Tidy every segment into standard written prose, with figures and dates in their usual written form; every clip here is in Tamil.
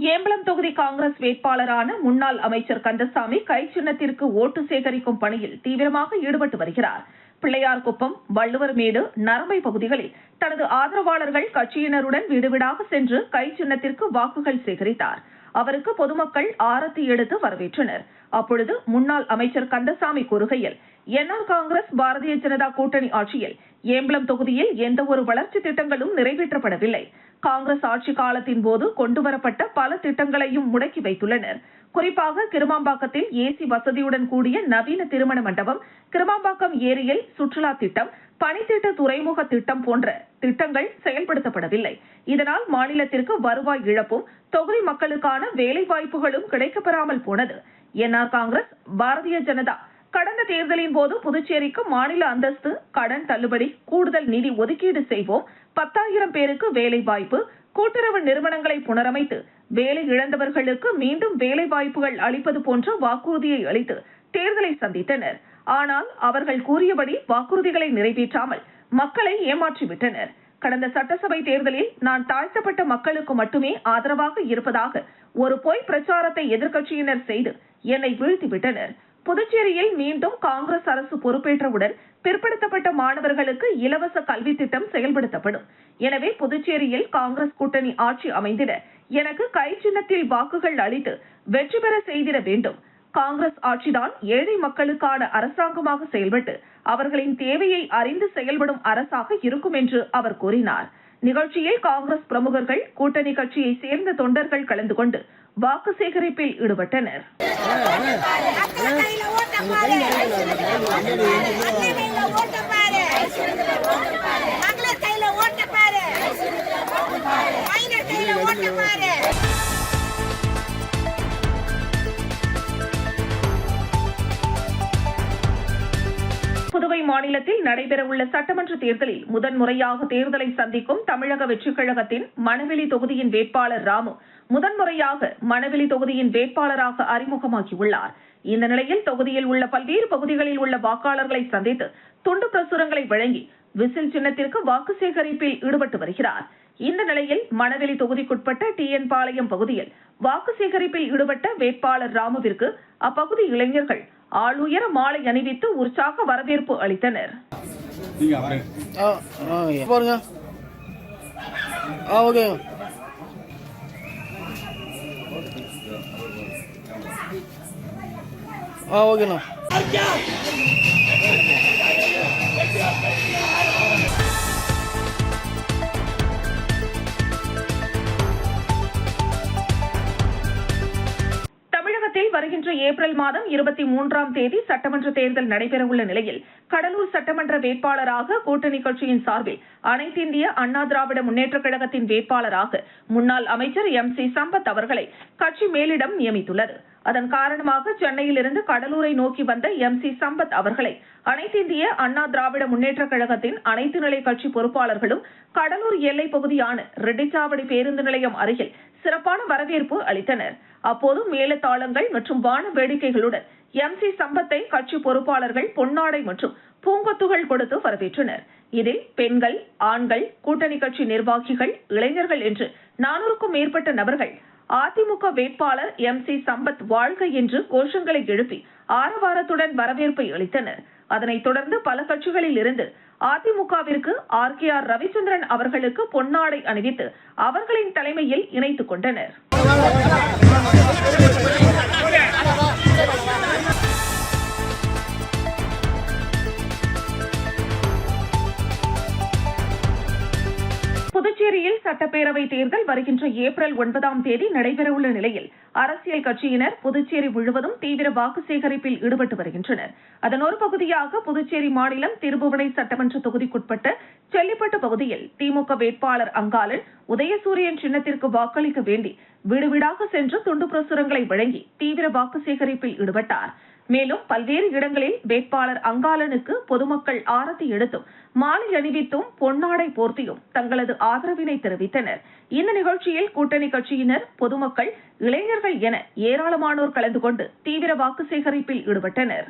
ஏம்பலம் தொகுதி காங்கிரஸ் வேட்பாளரான முன்னாள் அமைச்சர் கந்தசாமி கை சின்னத்திற்கு ஓட்டு சேகரிக்கும் பணியில் தீவிரமாக ஈடுபட்டு வருகிறார். பிள்ளையார்குப்பம், வள்ளுவர்மேடு, நரம்பை பகுதிகளில் தனது ஆதரவாளர்கள் கட்சியினருடன் வீடு வீடாக சென்று கை சின்னத்திற்கு வாக்குகள் சேகரித்தார். அவருக்கு பொதுமக்கள் ஆரத்தி எடுத்து வரவேற்றனர். அப்பொழுது முன்னாள் அமைச்சர் கந்தசாமி கூறுகையில், என்ஆர் காங்கிரஸ் பாரதிய ஜனதா கூட்டணி ஆட்சியில் ஏம்பலம் தொகுதியில் எந்த ஒரு வளர்ச்சி திட்டங்களும் நிறைவேற்றப்படவில்லை. காங்கிரஸ் ஆட்சி காலத்தின் போது கொண்டுவரப்பட்ட பல திட்டங்களையும் முடக்கி வைத்துள்ளனர். குறிப்பாக கிருமாம்பாக்கத்தில் ஏசி வசதியுடன் கூடிய நவீன திருமண மண்டபம், கிருமாம்பாக்கம் ஏரியில் சுற்றுலா திட்டம், பனித்திட்ட துறைமுக திட்டம் போன்ற திட்டங்கள் செயல்படுத்தப்படவில்லை. இதனால் மாநிலத்திற்கு வருவாய் இழப்பும் தொகுதி மக்களுக்கான வேலை வாய்ப்புகளும் கிடைக்கப்பெறாமல் போனது. என்ஆர் காங்கிரஸ் பாரதிய ஜனதா கடந்த தேர்தலின் போது புதுச்சேரிக்கு மாநில அந்தஸ்து, கடன் தள்ளுபடி, கூடுதல் நிதி ஒதுக்கீடு செய்வோம், 10,000 பேருக்கு வேலை வாய்ப்பு, கூட்டுறவு நிறுவனங்களை புனரமைத்து வேலை இழந்தவர்களுக்கு மீண்டும் வேலை வாய்ப்புகள் அளிப்பது போன்ற வாக்குறுதியை அளித்து தேர்தலை சந்தித்தனர். ஆனால் அவர்கள் கூறியபடி வாக்குறுதிகளை நிறைவேற்றாமல் மக்களை ஏமாற்றிவிட்டனர். கடந்த சட்டசபை தேர்தலில் நான் தாழ்த்தப்பட்ட மக்களுக்கு மட்டுமே ஆதரவாக இருப்பதாக ஒரு பொய் பிரச்சாரத்தை எதிர்க்கட்சியினர் செய்து என்னை வீழ்த்திவிட்டனர். புதுச்சேரியில் மீண்டும் காங்கிரஸ் அரசு பொறுப்பேற்றவுடன் பிற்படுத்தப்பட்ட மாணவர்களுக்கு இலவச கல்வி திட்டம் செயல்படுத்தப்படும். எனவே புதுச்சேரியில் காங்கிரஸ் கூட்டணி ஆட்சி அமைந்திட எனக்கு கை சின்னத்தில் வாக்குகள் அளித்து வெற்றி பெற செய்திட வேண்டும். காங்கிரஸ் ஆட்சிதான் ஏழை மக்களுக்கான அரசாங்கமாக செயல்பட்டு அவர்களின் தேவையை அறிந்து செயல்படும் அரசாக இருக்கும் என்று அவர் கூறினார். நிகழ்ச்சியில் காங்கிரஸ் பிரமுகர்கள், கூட்டணி கட்சியை சேர்ந்த தொண்டர்கள் கலந்து கொண்டு வாக்கு சேகரிப்பில் ஈடுபட்டனர். புதுவை மாநிலத்தில் நடைபெறவுள்ள சட்டமன்ற தேர்தலில் முதன்முறையாக தேர்தலை சந்திக்கும் தமிழக வெற்றிக் கழகத்தின் மணவெளி தொகுதியின் வேட்பாளர் ராமு முதன்முறையாக மணவெளி தொகுதியின் வேட்பாளராக அறிமுகமாகியுள்ளார். இந்த நிலையில் தொகுதியில் உள்ள பல்வேறு பகுதிகளில் உள்ள வாக்காளர்களை சந்தித்து துண்டு பிரசுரங்களை வழங்கி விசில் சின்னத்திற்கு வாக்கு சேகரிப்பில் ஈடுபட்டு வருகிறார். இந்த நிலையில் மணவெளி தொகுதிக்குட்பட்ட டிஎன் பாளையம் பகுதியில் வாக்கு சேகரிப்பில் ஈடுபட்ட வேட்பாளர் ராமுவிற்கு அப்பகுதி இளைஞர்கள் ஆளுயர மாலை அணிவித்து உற்சாக வரவேற்பு அளித்தனர். வருகின்ற ஏப்ரல் மாதம் 23ஆம் தேதி சட்டமன்ற தேர்தல் நடைபெறவுள்ள நிலையில் கடலூர் சட்டமன்ற வேட்பாளராக கூட்டணி கட்சியின் சார்பில் அனைத்து இந்திய அண்ணா திராவிட முன்னேற்றக் கழகத்தின் வேட்பாளராக முன்னாள் அமைச்சர் MC சம்பத் அவர்களை கட்சி மேலிடம் நியமித்துள்ளது. அதன் காரணமாக சென்னையிலிருந்து கடலூரை நோக்கி வந்த MC சம்பத் அவர்களை அனைத்து இந்திய அண்ணா திராவிட முன்னேற்றக் கழகத்தின் அனைத்து நிலை கட்சி பொறுப்பாளர்களும் கடலூர் எல்லைப் பகுதியான ரெட்டிச்சாவடி பேருந்து நிலையம் அருகில் சிறப்பான வரவேற்பு அளித்தனர். அப்போது மேலதாளங்கள் மற்றும் வான வேடிக்கைகளுடன் MC சம்பத்தை கட்சி பொறுப்பாளர்கள் பொன்னாடை மற்றும் பூங்கொத்துகள் கொடுத்து வரவேற்றனர். இதில் பெண்கள், ஆண்கள், கூட்டணி கட்சி நிர்வாகிகள், இளைஞர்கள் என்று 400க்கும் மேற்பட்ட நபர்கள் அதிமுக வேட்பாளர் MC சம்பத் வாழ்க என்று கோஷங்களை எழுப்பி ஆரவாரத்துடன் வரவேற்பை அளித்தனர். அதனைத் தொடர்ந்து பல கட்சிகளில் இருந்து அதிமுகவிற்கு RKR ரவிச்சந்திரன் அவர்களுக்கு பொன்னாடை அணிவித்து அவர்களின் தலைமையில் இணைத்துக் கொண்டனர். புதுச்சேரியில் சட்டப்பேரவை தேர்தல் வருகின்ற ஏப்ரல் 9ஆம் தேதி நடைபெறவுள்ள நிலையில் அரசியல் கட்சியினர் புதுச்சேரி முழுவதும் தீவிர வாக்கு சேகரிப்பில் ஈடுபட்டு வருகின்றனர். அதன் ஒரு பகுதியாக புதுச்சேரி மாநிலம் திருபுவனை சட்டமன்ற தொகுதிக்குட்பட்ட செல்லிப்பட்டு பகுதியில் திமுக வேட்பாளர் அங்காளன் உதயசூரியன் சின்னத்திற்கு வாக்களிக்க வேண்டி வீடு வீடாக சென்று துண்டு பிரசுரங்களை வழங்கி தீவிர வாக்கு சேகரிப்பில் ஈடுபட்டார். மேலும் பல்வேறு இடங்களில் வேட்பாளர் அங்காளனுக்கு பொதுமக்கள் ஆரத்தி எடுத்தும் மாலை அணிவித்தும் பொன்னாடை போர்த்தியும் தங்களது ஆதரவினை தெரிவித்தனர். இந்த நிகழ்ச்சியில் கூட்டணி கட்சியினர், பொதுமக்கள், இளைஞர்கள் என ஏராளமானோர் கலந்து கொண்டு தீவிர வாக்கு சேகரிப்பில் ஈடுபட்டனர்.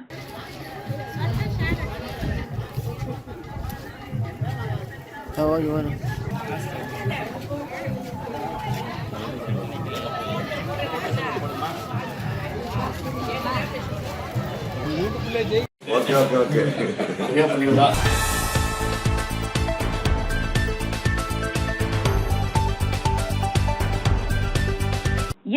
ஓகே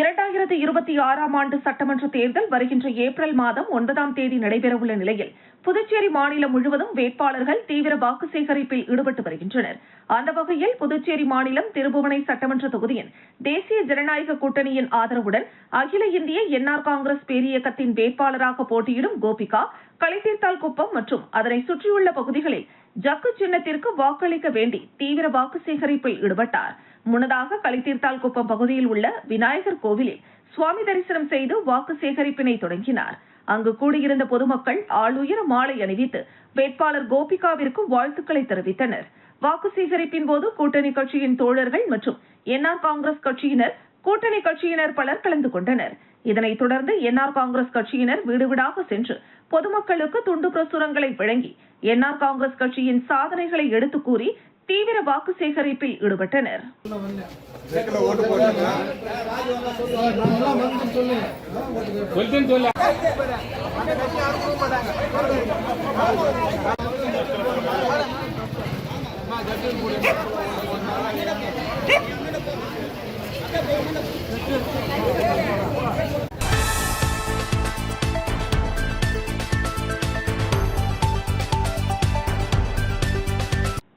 2026ஆம் ஆண்டு சட்டமன்ற தேர்தல் வருகின்ற ஏப்ரல் மாதம் 9ஆம் தேதி நடைபெறவுள்ள நிலையில் புதுச்சேரி மாநிலம் முழுவதும் வேட்பாளர்கள் தீவிர வாக்கு சேகரிப்பில் ஈடுபட்டு வருகின்றனர். அந்த வகையில் புதுச்சேரி மாநிலம் திருபுவனை சட்டமன்ற தொகுதியின் தேசிய ஜனநாயக கூட்டணியின் ஆதரவுடன் அகில இந்திய என்ஆர் காங்கிரஸ் பேரியக்கத்தின் வேட்பாளராக போட்டியிடும் கோபிகா களித்தீர்த்தால் குப்பம் மற்றும் அதனை சுற்றியுள்ள பகுதிகளில் ஜக்கு சின்னத்திற்கு வாக்களிக்க வேண்டி தீவிர வாக்கு சேகரிப்பில் ஈடுபட்டார். முன்னதாக களித்தீர்த்தால் குப்பம் பகுதியில் உள்ள விநாயகர் கோவிலில் சுவாமி தரிசனம் செய்து வாக்கு சேகரிப்பினை தொடங்கினார். அங்கு கூடியிருந்த பொதுமக்கள் ஆளுயர மாலை அணிவித்து வேட்பாளர் கோபிகாவிற்கு வாழ்த்துக்களை தெரிவித்தனர். வாக்கு சேகரிப்பின் போது கூட்டணி கட்சியின் தோழர்கள் மற்றும் என்ஆர் காங்கிரஸ் கட்சியினர், கூட்டணி கட்சியினர் பலர் கலந்து கொண்டனர். இதனைத் தொடர்ந்து என்ஆர் காங்கிரஸ் கட்சியினர் வீடு வீடாக சென்று பொதுமக்களுக்கு துண்டு பிரசுரங்களை வழங்கி என்ஆர் காங்கிரஸ் கட்சியின் சாதனைகளை எடுத்துக் கூறி தீவிர வாக்கு சேகரிப்பில் ஈடுபட்டனர்.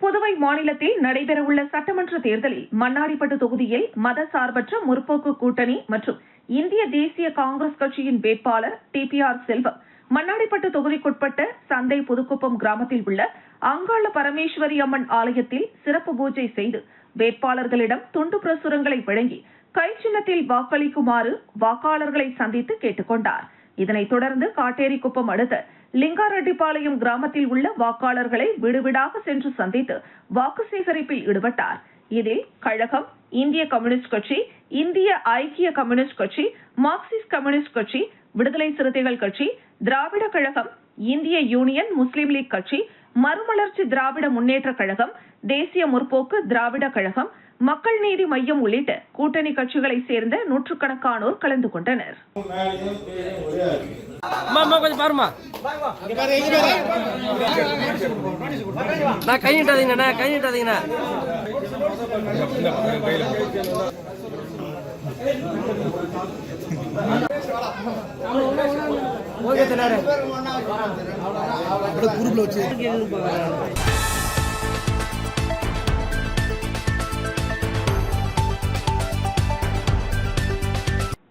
புதுவை மாநிலத்தில் நடைபெறவுள்ள சட்டமன்ற தேர்தலில் மண்ணாடிப்பட்டு தொகுதியில் மதசார்பற்ற முற்போக்கு கூட்டணி மற்றும் இந்திய தேசிய காங்கிரஸ் கட்சியின் வேட்பாளர் டிபிஆர் செல்வம் மண்ணாடிப்பட்டு தொகுதிக்குட்பட்ட சந்தை புதுக்குப்பம் கிராமத்தில் உள்ள அங்காள பரமேஸ்வரி அம்மன் ஆலயத்தில் சிறப்பு பூஜை செய்து வேட்பாளர்களிடம் துண்டு பிரசுரங்களை வழங்கி கை சின்னத்தில் வாக்களிக்குமாறு வாக்காளர்களை சந்தித்து கேட்டுக் கொண்டார். இதனைத் தொடர்ந்து காட்டேரிக்குப்பம் அடுத்த லிங்காரெட்டிப்பாளையம் கிராமத்தில் உள்ள வாக்காளர்களை வீடுவீடாக சென்று சந்தித்து வாக்கு சேகரிப்பில் ஈடுபட்டார். இதில் கழகம், இந்திய கம்யூனிஸ்ட் கட்சி, இந்திய ஐக்கிய கம்யூனிஸ்ட் கட்சி, மார்க்சிஸ்ட் கம்யூனிஸ்ட் கட்சி, விடுதலை சிறுத்தைகள் கட்சி, திராவிட கழகம், இந்திய யூனியன் முஸ்லீம் லீக் கட்சி, மறுமலர்ச்சி திராவிட முன்னேற்ற கழகம், தேசிய முற்போக்கு திராவிட கழகம், மக்கள் நீதி மையம் உள்ளிட்ட கூட்டணி கட்சிகளை சேர்ந்த நூற்றுக்கணக்கானோர் கலந்து கொண்டனர்.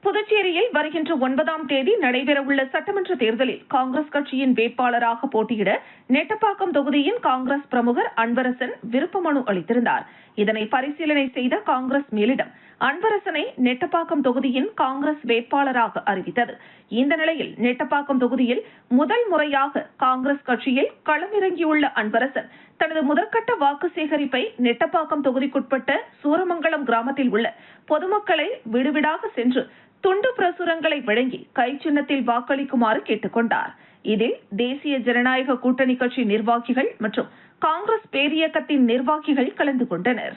புதுச்சேரியில் வருகின்ற 9ஆம் தேதி நடைபெறவுள்ள சட்டமன்ற தேர்தலில் காங்கிரஸ் கட்சியின் வேட்பாளராக போட்டியிட நெட்டப்பாக்கம் தொகுதியின் காங்கிரஸ் பிரமுகர் அன்பரசன் விருப்ப மனு அளித்திருந்தார். இதனை பரிசீலனை செய்த காங்கிரஸ் மேலிடம் அன்பரசனை நெட்டப்பாக்கம் தொகுதியின் காங்கிரஸ் வேட்பாளராக அறிவித்தது. இந்த நிலையில் நெட்டப்பாக்கம் தொகுதியில் முதல் முறையாக காங்கிரஸ் கட்சியில் களமிறங்கியுள்ள அன்பரசன் தனது முதற்கட்ட வாக்கு சேகரிப்பை நெட்டப்பாக்கம் தொகுதிக்குட்பட்ட சூரமங்கலம் கிராமத்தில் உள்ள பொதுமக்களை வீடுவீடாக சென்று துண்டு பிரசுரங்களை வழங்கி கை சின்னத்தில் வாக்களிக்குமாறு கேட்டுக் கொண்டார். இதில் தேசிய ஜனநாயக கூட்டணி கட்சி நிர்வாகிகள் மற்றும் காங்கிரஸ் பேரியக்கத்தின் நிர்வாகிகள் கலந்து கொண்டனர்.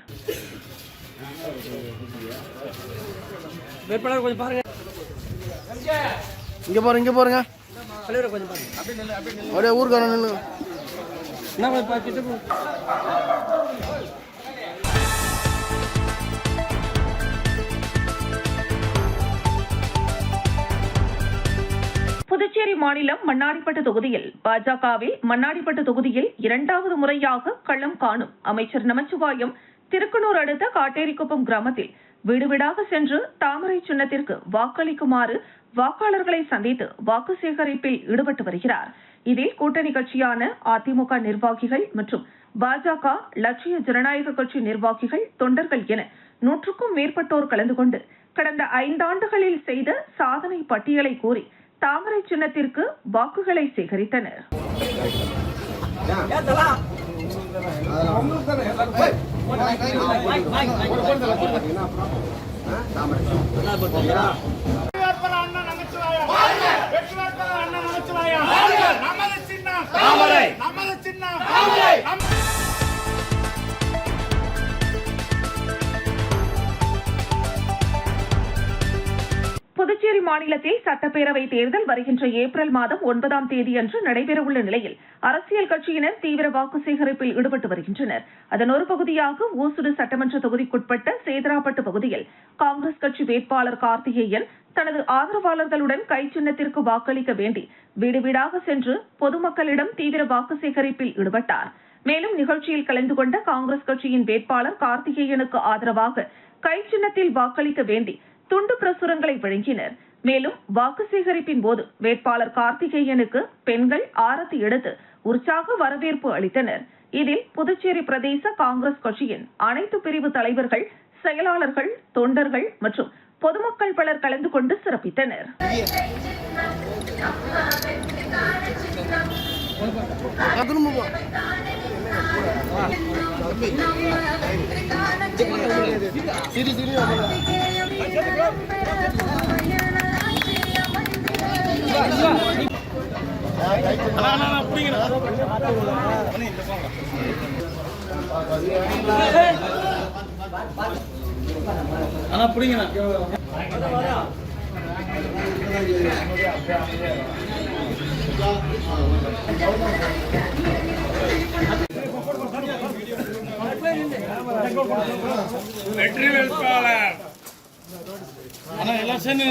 புதுச்சேரி மாநிலம் மண்ணாடிப்பட்டு தொகுதியில் பாஜகவில் மண்ணாடிப்பட்டு தொகுதியில் 2வது முறையாக களம் காணும் அமைச்சர் நமச்சிவாயம் திருக்கனூர் அடுத்த காட்டேரிக்குப்பம் கிராமத்தில் வீடுவீடாக சென்று தாமரை சின்னத்திற்கு வாக்களிக்குமாறு வாக்காளர்களை சந்தித்து வாக்கு சேகரிப்பில் ஈடுபட்டு வருகிறார். இதில் கூட்டணி கட்சியான அதிமுக நிர்வாகிகள் மற்றும் பாஜக, லட்சிய ஜனநாயக கட்சி நிர்வாகிகள், தொண்டர்கள் என 100க்கும் மேற்பட்டோர் கலந்து கொண்டு கடந்த 5 ஆண்டுகளில் செய்த சாதனை பட்டியலை கூறி தாமரை சின்னத்திற்கு வாக்குகளை சேகரித்தனர். புதுச்சேரி மாநிலத்தில் சட்டப்பேரவை தேர்தல் வருகின்ற ஏப்ரல் மாதம் 9ஆம் தேதியன்று நடைபெறவுள்ள நிலையில் அரசியல் கட்சியினர் தீவிர வாக்கு சேகரிப்பில் ஈடுபட்டு வருகின்றனர். அதன் ஒரு பகுதியாக ஊசுடு சட்டமன்ற தொகுதிக்குட்பட்ட சேதராப்பட்டு பகுதியில் காங்கிரஸ் கட்சி வேட்பாளர் கார்த்திகேயன் தனது ஆதரவாளர்களுடன் கை சின்னத்திற்கு வாக்களிக்க வேண்டி வீடு வீடாக சென்று பொதுமக்களிடம் தீவிர வாக்கு சேகரிப்பில் ஈடுபட்டார். மேலும் நிகழ்ச்சியில் கலந்து கொண்ட காங்கிரஸ் கட்சியின் வேட்பாளர் கார்த்திகேயனுக்கு ஆதரவாக கை சின்னத்தில் வாக்களிக்க வேண்டி துண்டு பிரசுரங்களை வழங்கினர். மேலும் வாக்கு சேகரிப்பின் போது வேட்பாளர் கார்த்திகேயனுக்கு பெண்கள் ஆரத்தி எடுத்து உற்சாக வரவேற்பு அளித்தனர். இதில் புதுச்சேரி பிரதேச காங்கிரஸ் கட்சியின் அனைத்து பிரிவு தலைவர்கள், செயலாளர்கள், தொண்டர்கள் மற்றும் பொதுமக்கள் பலர் கலந்து கொண்டு சிறப்பித்தனர். வெற்றி வேட்பாளர் எல்லாம் சேர்ந்து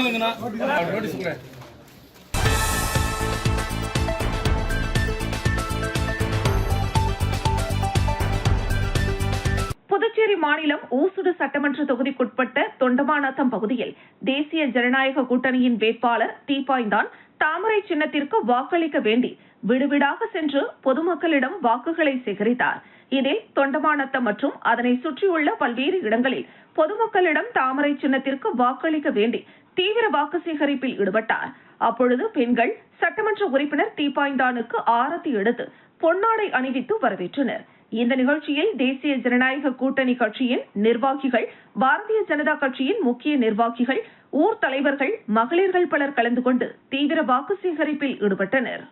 புதுச்சேரி மாநிலம் ஊசுடு சட்டமன்ற தொகுதிக்குட்பட்ட தொண்டமாநத்தம் பகுதியில் தேசிய ஜனநாயக கூட்டணியின் வேட்பாளர் தீப்பாய்ந்தான் தாமரை சின்னத்திற்கு வாக்களிக்க வேண்டி வீடு வீடாக சென்று பொதுமக்களிடம் வாக்குகளை சேகரித்தார். இதில் தொண்டமாநத்தம் மற்றும் அதனை சுற்றியுள்ள பல்வேறு இடங்களில் பொதுமக்களிடம் தாமரை சின்னத்திற்கு வாக்களிக்க வேண்டி தீவிர வாக்கு சேகரிப்பில் ஈடுபட்டார். அப்பொழுது பெண்கள் சட்டமன்ற உறுப்பினர் தீப்பாய்ந்தானுக்கு ஆரத்தி எடுத்து பொன்னாடை அணிவித்து வரவேற்றனர். இந்த நிகழ்ச்சியில் தேசிய ஜனநாயக கூட்டணி கட்சியின் நிர்வாகிகள், பாரதிய ஜனதா கட்சியின் முக்கிய நிர்வாகிகள், ஊர் தலைவர்கள், மகளிர்கள் பலர் கலந்து கொண்டு தீவிர வாக்கு சேகரிப்பில் ஈடுபட்டனர்.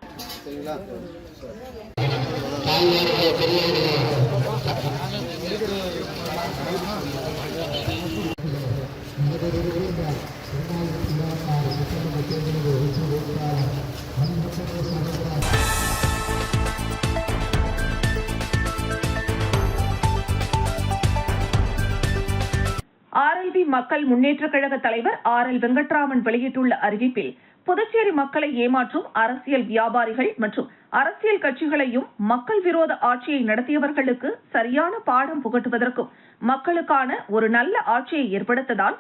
RLB மக்கள் முன்னேற்ற கழக தலைவர் RL வெங்கட்ராமன் வெளியிட்டுள்ள அறிவிப்பில், புதுச்சேரி மக்களை ஏமாற்றும் அரசியல் வியாபாரிகள் மற்றும் அரசியல் கட்சிகளையும் மக்கள் விரோத ஆட்சியை நடத்தியவர்களுக்கு சரியான பாடம் புகட்டுவதற்கும் மக்களுக்கான ஒரு நல்ல ஆட்சியை ஏற்படுத்ததான்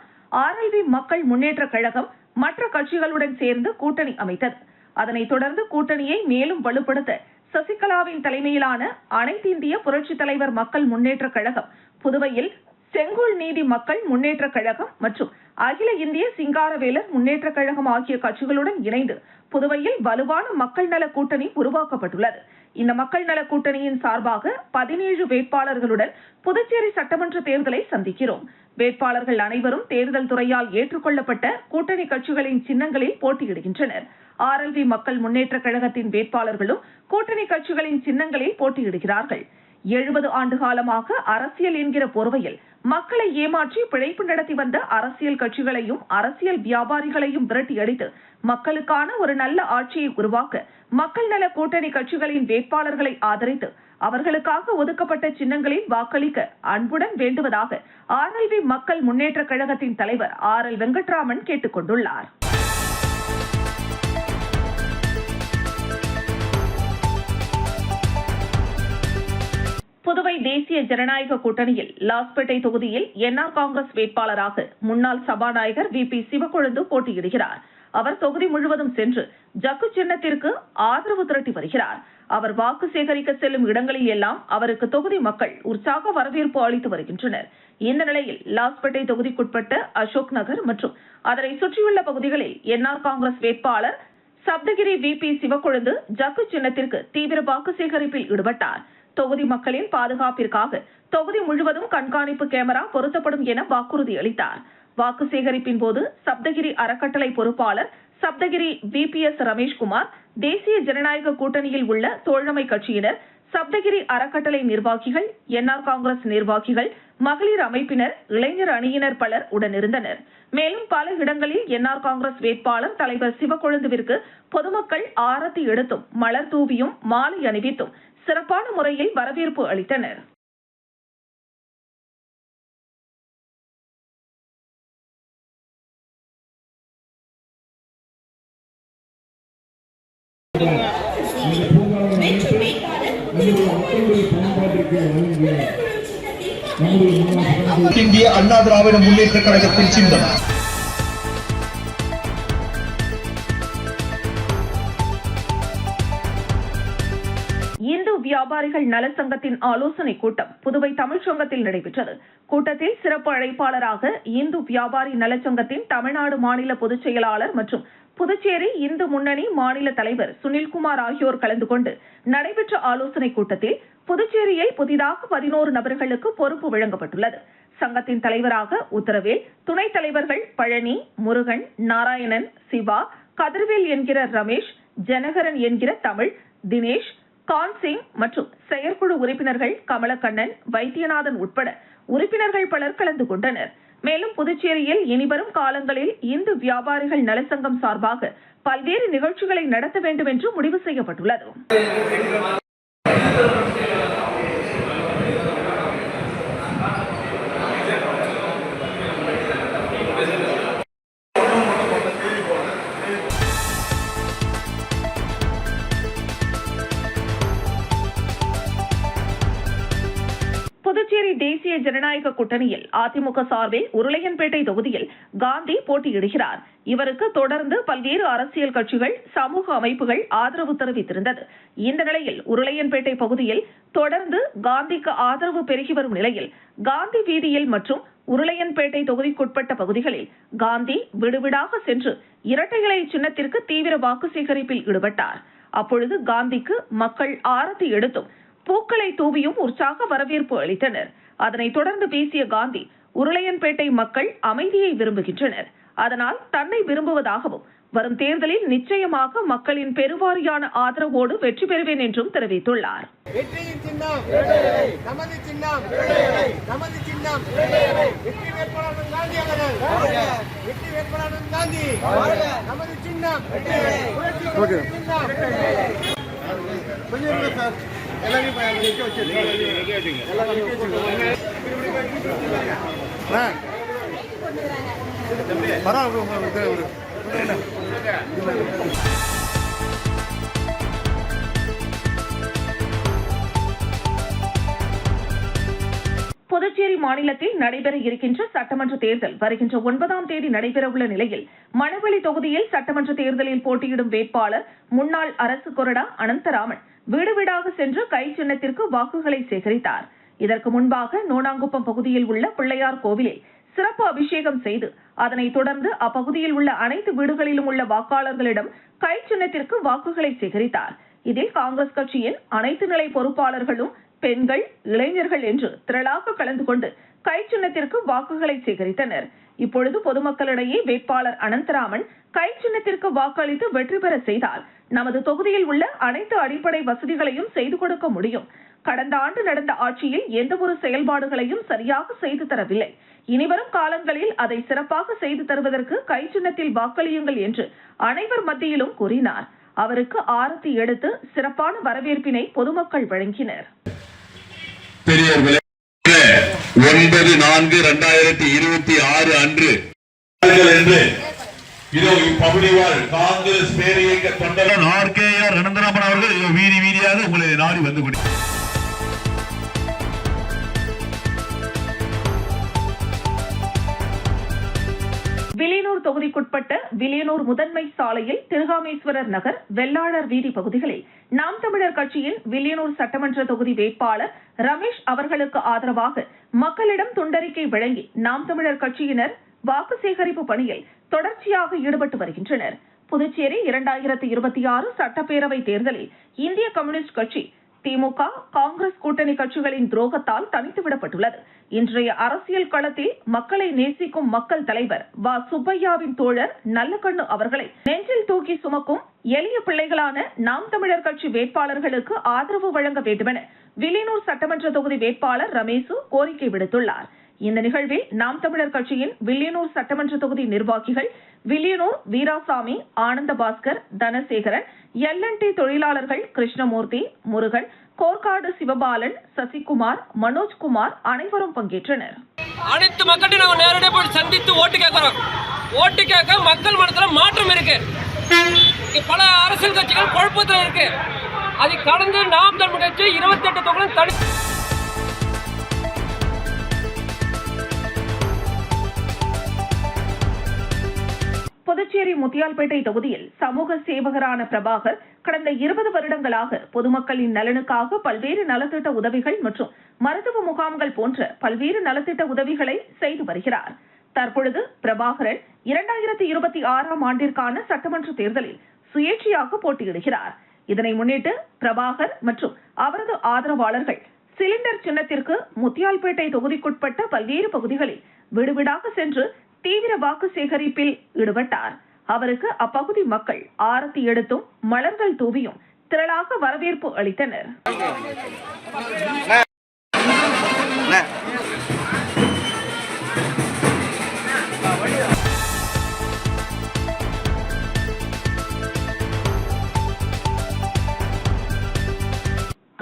RLB மக்கள் முன்னேற்ற கழகம் மற்ற கட்சிகளுடன் சேர்ந்து கூட்டணி அமைத்தது. அதனைத் தொடர்ந்து கூட்டணியை மேலும் வலுப்படுத்த சசிகலாவின் தலைமையிலான அனைத்து இந்திய புரட்சித் தலைவர் மக்கள் முன்னேற்ற கழகம் புதுவையில் செங்கோல் நீதி மக்கள் முன்னேற்ற கழகம் மற்றும் அகில இந்திய சிங்காரவேலர் முன்னேற்ற கழகம் ஆகிய கட்சிகளுடன் இணைந்து புதுவையில் வலுவான மக்கள் நல கூட்டணி உருவாக்கப்பட்டுள்ளது. இந்த மக்கள் நல கூட்டணியின் சார்பாக 17 வேட்பாளர்களுடன் புதுச்சேரி சட்டமன்ற தேர்தலை சந்திக்கிறோம். வேட்பாளர்கள் அனைவரும் தேர்தல் துறையால் ஏற்றுக்கொள்ளப்பட்ட கூட்டணி கட்சிகளின் சின்னங்களில் போட்டியிடுகின்றனர். RLB மக்கள் முன்னேற்ற கழகத்தின் வேட்பாளர்களும் கூட்டணி கட்சிகளின் சின்னங்களில் போட்டியிடுகிறார்கள். 70 ஆண்டு காலமாக அரசியல் என்கிற போர்வையில் மக்களை ஏமாற்றி பிழைப்பு நடத்தி வந்த அரசியல் கட்சிகளையும் அரசியல் வியாபாரிகளையும் விரட்டியடித்து மக்களுக்கான ஒரு நல்ல ஆட்சியை உருவாக்க மக்கள் நல கூட்டணி கட்சிகளின் வேட்பாளர்களை ஆதரித்து அவர்களுக்காக ஒதுக்கப்பட்ட சின்னங்களில் வாக்களிக்க அன்புடன் வேண்டுவதாக RLB மக்கள் முன்னேற்ற கழகத்தின் தலைவர் RL வெங்கட்ராமன் கேட்டுக் கொண்டுள்ளார். புதுவை தேசிய ஜனநாயக கூட்டணியில் லாஸ்பேட்டை தொகுதியில் NR காங்கிரஸ் வேட்பாளராக முன்னாள் சபாநாயகர் VP சிவக்கொழுந்து போட்டியிடுகிறார். அவர் தொகுதி முழுவதும் சென்று ஜக்கு சின்னத்திற்கு ஆதரவு திரட்டி வருகிறார். அவர் வாக்கு சேகரிக்க செல்லும் இடங்களில் எல்லாம் அவருக்கு தொகுதி மக்கள் உற்சாக வரவேற்பு அளித்து வருகின்றனர். இந்த நிலையில் லாஸ்பேட்டை தொகுதிக்குட்பட்ட அசோக் நகர் மற்றும் அதனை சுற்றியுள்ள பகுதிகளில் NR காங்கிரஸ் வேட்பாளர் சப்தகிரி VP சிவக்கொழுந்து ஜக்கு சின்னத்திற்கு தீவிர வாக்கு சேகரிப்பில் ஈடுபட்டார். தொகுதி மக்களின் பாதுகாப்பிற்காக தொகுதி முழுவதும் கண்காணிப்பு கேமரா பொருத்தப்படும் என வாக்குறுதி அளித்தார். வாக்கு சேகரிப்பின் போது சப்தகிரி அறக்கட்டளை பொறுப்பாளர் சப்தகிரி VPS ரமேஷ்குமார், தேசிய ஜனநாயக கூட்டணியில் உள்ள தோழமை கட்சியினர், சப்தகிரி அறக்கட்டளை நிர்வாகிகள், என்ஆர் காங்கிரஸ் நிர்வாகிகள், மகளிர் அமைப்பினர், இளைஞர் அணியினர் பலர் உடனிருந்தனர். மேலும் பல இடங்களில் என்ஆர் காங்கிரஸ் வேட்பாளர் தலைவர் சிவக்கொழுந்துவிற்கு பொதுமக்கள் ஆரத்தி எடுத்தும், மலர் தூவியும், மாலை அணிவித்தும் சிறப்பான முறையில் வரவேற்பு அளித்தனர். இந்திய அண்ணா திராவிட முன்னேற்ற கழகத்தின் சின்னம். இந்து வியாபாரிகள் நலச்சங்கத்தின் ஆலோசனைக் கூட்டம் புதுவை தமிழ்ச்சங்கத்தில் நடைபெற்றது. கூட்டத்தில் சிறப்பு அழைப்பாளராக இந்து வியாபாரி நலச்சங்கத்தின் தமிழ்நாடு மாநில பொதுச் செயலாளர் மற்றும் புதுச்சேரி இந்து முன்னணி மாநில தலைவர் சுனில்குமார் ஆகியோர் கலந்து கொண்டு நடைபெற்ற ஆலோசனைக் கூட்டத்தில் புதுச்சேரியில் புதிதாக 11 நபர்களுக்கு பொறுப்பு வழங்கப்பட்டுள்ளது. சங்கத்தின் தலைவராக உத்தரவேல், துணைத் தலைவர்கள் பழனி, முருகன், நாராயணன், சிவா, கதிர்வேல் என்கிற ரமேஷ், ஜனகரன் என்கிற தமிழ், தினேஷ், கான்சிங் மற்றும் செயற்குழு உறுப்பினர்கள் கமலக்கண்ணன், வைத்தியநாதன் உட்பட உறுப்பினர்கள் பலர் கலந்து கொண்டனர். மேலும் புதுச்சேரியில் இனிவரும் காலங்களில் இந்து வியாபாரிகள் நலச்சங்கம் சார்பாக பல்வேறு நிகழ்ச்சிகளை நடத்த வேண்டும் என்று முடிவு செய்யப்பட்டுள்ளது. புதுச்சேரி தேசிய ஜனநாயக கூட்டணியில் அதிமுக சார்பில் உருளையன்பேட்டை தொகுதியில் காந்தி போட்டியிடுகிறார். இவருக்கு தொடர்ந்து பல்வேறு அரசியல் கட்சிகள், சமூக அமைப்புகள் ஆதரவு தெரிவித்திருந்தது. இந்த நிலையில் உருளையன்பேட்டை பகுதியில் தொடர்ந்து காந்திக்கு ஆதரவு பெருகி வரும் நிலையில் காந்தி வீதியில் மற்றும் உருளையன்பேட்டை தொகுதிக்குட்பட்ட பகுதிகளில் காந்தி விடுவிடாக சென்று இரட்டை இலை சின்னத்திற்கு தீவிர வாக்கு சேகரிப்பில் ஈடுபட்டார். அப்பொழுது காந்திக்கு மக்கள் ஆரத்தி எடுத்தும் பூக்களை தூவியும் உற்சாக வரவேற்பு அளித்தனர். அதனைத் தொடர்ந்து பேசிய காந்தி, உருளையன்பேட்டை மக்கள் அமைதியை விரும்புகின்றனர், அதனால் தன்னை விரும்புவதாகவும் வரும் தேர்தலில் நிச்சயமாக மக்களின் பெருவாரியான ஆதரவோடு வெற்றி பெறுவேன் என்றும் தெரிவித்துள்ளார். புதுச்சேரி மாநிலத்தில் நடைபெற இருக்கின்ற சட்டமன்ற தேர்தல் வருகின்ற 9ஆம் தேதி நடைபெறவுள்ள நிலையில் மணவெளி தொகுதியில் சட்டமன்ற தேர்தலில் போட்டியிடும் வேட்பாளர் முன்னாள் அரசு கொறடா அனந்தராமன் வீடு வீடாக சென்று கை சின்னத்திற்கு வாக்குகளை சேகரித்தார். இதற்கு முன்பாக நோனாங்குப்பம் பகுதியில் உள்ள பிள்ளையார் கோவிலில் சிறப்பு அபிஷேகம் செய்து அதனைத் தொடர்ந்து அப்பகுதியில் உள்ள அனைத்து வீடுகளிலும் உள்ள வாக்காளர்களிடம் கை சின்னத்திற்கு வாக்குகளை சேகரித்தார். இதில் காங்கிரஸ் கட்சியின் அனைத்து நிலை பொறுப்பாளர்களும் பெண்கள், இளைஞர்கள் என்று திரளாக கலந்து கொண்டு கை சின்னத்திற்கு வாக்குகளை சேகரித்தனர். இப்பொழுது பொதுமக்களிடையே வேட்பாளர் அனந்தராமன் கை சின்னத்திற்கு வாக்களித்து வெற்றி பெற செய்தால் நமது தொகுதியில் உள்ள அனைத்து அடிப்படை வசதிகளையும் செய்து கொடுக்க முடியும். கடந்த ஆண்டு நடந்த ஆட்சியில் எந்த ஒரு செயல்பாடுகளையும் சரியாக செய்து தரவில்லை. இனிவரும் காலங்களில் அதை சிறப்பாக செய்து தருவதற்கு கை சின்னத்தில் வாக்களியுங்கள் என்று அனைவர் மத்தியிலும் கூறினார். அவருக்கு ஆரத்தி எடுத்து சிறப்பான வரவேற்பினை பொதுமக்கள் வழங்கினர். 9/4/2026 அன்று என்று இதோ இப்பகுதிவாழ் காங்கிரஸ் பேரியக்க தொண்டர் ஆர்.கே.ஆர். அனந்தராமன் அவர்கள் வீதி வீதியாக உங்களை நாடி வந்து கொண்டிருக்கிறார். வில்லியனூர் தொகுதிக்குட்பட்ட வில்லியனூர் முதன்மை சாலையில் திருகாமேஸ்வரர் நகர், வெள்ளாளர் வீதி பகுதிகளில் நாம் தமிழர் கட்சியின் வில்லியனூர் சட்டமன்ற தொகுதி வேட்பாளர் ரமேஷ் அவர்களுக்கு ஆதரவாக மக்களிடம் துண்டறிக்கை வழங்கி நாம் தமிழர் கட்சியினர் வாக்கு சேகரிப்பு பணியில் தொடர்ச்சியாக ஈடுபட்டு வருகின்றனர். புதுச்சேரி 2026 சட்டப்பேரவை தேர்தலில் இந்திய கம்யூனிஸ்ட் கட்சி திமுக, காங்கிரஸ் கூட்டணி கட்சிகளின் துரோகத்தால் தனித்துவிடப்பட்டுள்ளது. இன்றைய அரசியல் களத்தில் மக்களை நேசிக்கும் மக்கள் தலைவர் வ. சுப்பையாவின் தோழர் நல்லகண்ணு அவர்களை நெஞ்சில் தூக்கி சுமக்கும் எளிய பிள்ளைகளான நாம் தமிழர் கட்சி வேட்பாளர்களுக்கு ஆதரவு வழங்க வேண்டுமென வில்லியனூர் சட்டமன்ற தொகுதி வேட்பாளர் ரமேசு கோரிக்கை விடுத்துள்ளார். இந்த நிகழ்வில் நாம் தமிழர் கட்சியின் வில்லியனூர் சட்டமன்ற தொகுதி நிர்வாகிகள் வில்லியனூர் வீராசாமி, ஆனந்தபாஸ்கர், தனசேகரன், LNT தொழிலாளர்கள் கிருஷ்ணமூர்த்தி, முருகன், கோர்க்காடு சிவபாலன், சசிகுமார், மனோஜ்குமார் அனைவரும் பங்கேற்றனர். அனைத்து மக்களையும் நாங்கள் நேரடியாக போய் சந்தித்து ஓட்டு கேட்கிறோம். ஓட்டு கேட்க மக்கள் மனத்தில் மாற்றம் இருக்கு. பல அரசியல் கட்சிகள் குழப்பத்தில் இருக்கு. அதை கடந்து நாம் தமிழர் கட்சி 28 தொகுதிகளும் தனி புதுச்சேரி முத்தியால்பேட்டை தொகுதியில் சமூக சேவகரான பிரபாகர் கடந்த 20 வருடங்களாக பொதுமக்களின் நலனுக்காக பல்வேறு நலத்திட்ட உதவிகள் மற்றும் மருத்துவ முகாம்கள் போன்ற பல்வேறு நலத்திட்ட உதவிகளை செய்து வருகிறார். தற்பொழுது பிரபாகரன் 2026ஆம் ஆண்டிற்கான சட்டமன்ற தேர்தலில் சுயேட்சையாக போட்டியிடுகிறார். இதனை முன்னிட்டு பிரபாகர் மற்றும் அவரது ஆதரவாளர்கள் சிலிண்டர் சின்னத்திற்கு முத்தியால்பேட்டை தொகுதிக்குட்பட்ட பல்வேறு பகுதிகளில் வீடுவீடாக சென்று தீவிர வாக்கு சேகரிப்பில் ஈடுபட்டார். அவருக்கு அப்பகுதி மக்கள் ஆரத்தி எடுத்தும் மலர்கள் தூவியும் திரளாக வரவேற்பு அளித்தனர்.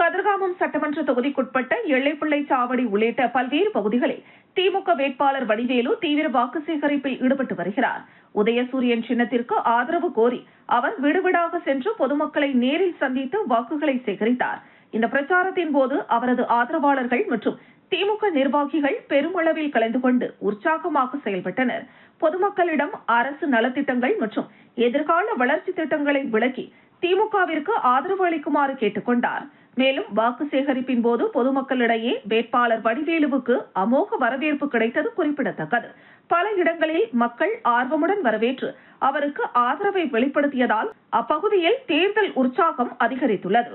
கதிர்காமம் சட்டமன்ற தொகுதிக்குட்பட்ட எல்லைப்பிள்ளை சாவடி உள்ளிட்ட பல்வேறு பகுதிகளில் திமுக வேட்பாளர் வடிவேலு தீவிர வாக்கு சேகரிப்பில் ஈடுபட்டு வருகிறார். உதயசூரியன் சின்னத்திற்கு ஆதரவு கோரி அவர் வீடுவீடாக சென்று பொதுமக்களை நேரில் சந்தித்து வாக்குகளை சேகரித்தார். இந்த பிரச்சாரத்தின் போது அவரது ஆதரவாளர்கள் மற்றும் திமுக நிர்வாகிகள் பெருமளவில் கலந்து கொண்டு உற்சாகமாக செயல்பட்டனர். பொதுமக்களிடம் அரசு நலத்திட்டங்கள் மற்றும் எதிர்கால வளர்ச்சி திட்டங்களை விளக்கி திமுகவிற்கு ஆதரவு அளிக்குமாறு கேட்டுக் கொண்டார். மேலும் வாக்கு சேகரிப்பின் போது பொதுமக்களிடையே வேட்பாளர் வடிவேலுவுக்கு அமோக வரவேற்பு கிடைத்தது குறிப்பிடத்தக்கது. பல இடங்களில் மக்கள் ஆர்வமுடன் வரவேற்று அவருக்கு ஆதரவை வெளிப்படுத்தியதால் அப்பகுதியில் தேர்தல் உற்சாகம் அதிகரித்துள்ளது.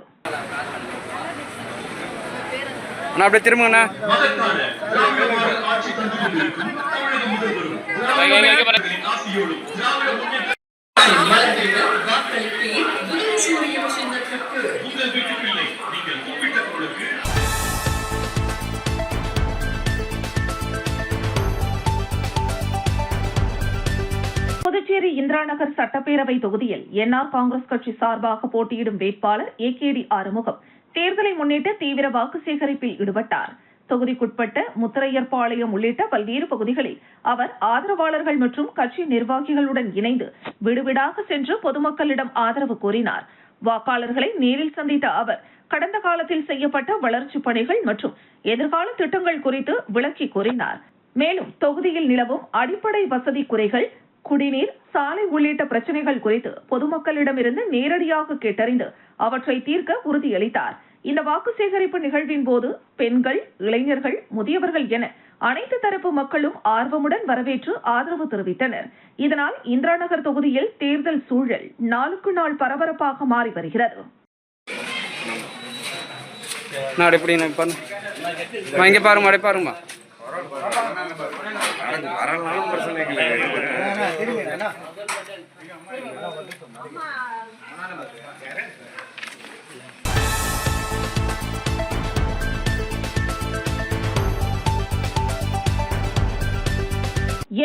புதுச்சேரி இந்திராநகர் சட்டப்பேரவை தொகுதியில் NR காங்கிரஸ் கட்சி சார்பாக போட்டியிடும் வேட்பாளர் AKD ஆறுமுகம் தேர்தலை முன்னிட்டு தீவிர வாக்கு சேகரிப்பில் ஈடுபட்டார். தொகுதிக்குட்பட்ட முத்திரையர்பாளையம் உள்ளிட்ட பல்வேறு பகுதிகளில் அவர் ஆதரவாளர்கள் மற்றும் கட்சி நிர்வாகிகளுடன் இணைந்து வீடுவீடாக சென்று பொதுமக்களிடம் ஆதரவு கோரினார். வாக்காளர்களை நேரில் சந்தித்த அவர் கடந்த காலத்தில் செய்யப்பட்ட வளர்ச்சிப் பணிகள் மற்றும் எதிர்கால திட்டங்கள் குறித்து விளக்கி கூறினார். மேலும் தொகுதியில் நிலவும் அடிப்படை வசதி குறைகள், குடிநீர், சாலை உள்ளிட்ட பிரச்சனைகள் குறித்து பொதுமக்களிடமிருந்து நேரடியாக கேட்டறிந்து அவற்றை தீர்க்க உறுதியளித்தார். இந்த வாக்கு சேகரிப்பு நிகழ்வின் போது பெண்கள், இளைஞர்கள், முதியவர்கள் என அனைத்து தரப்பு மக்களும் ஆர்வமுடன் வரவேற்று ஆதரவு தெரிவித்தனர். இதனால் இந்திராநகர் தொகுதியில் தேர்தல் சூழல் நாளுக்கு நாள் பரபரப்பாக மாறி வருகிறது.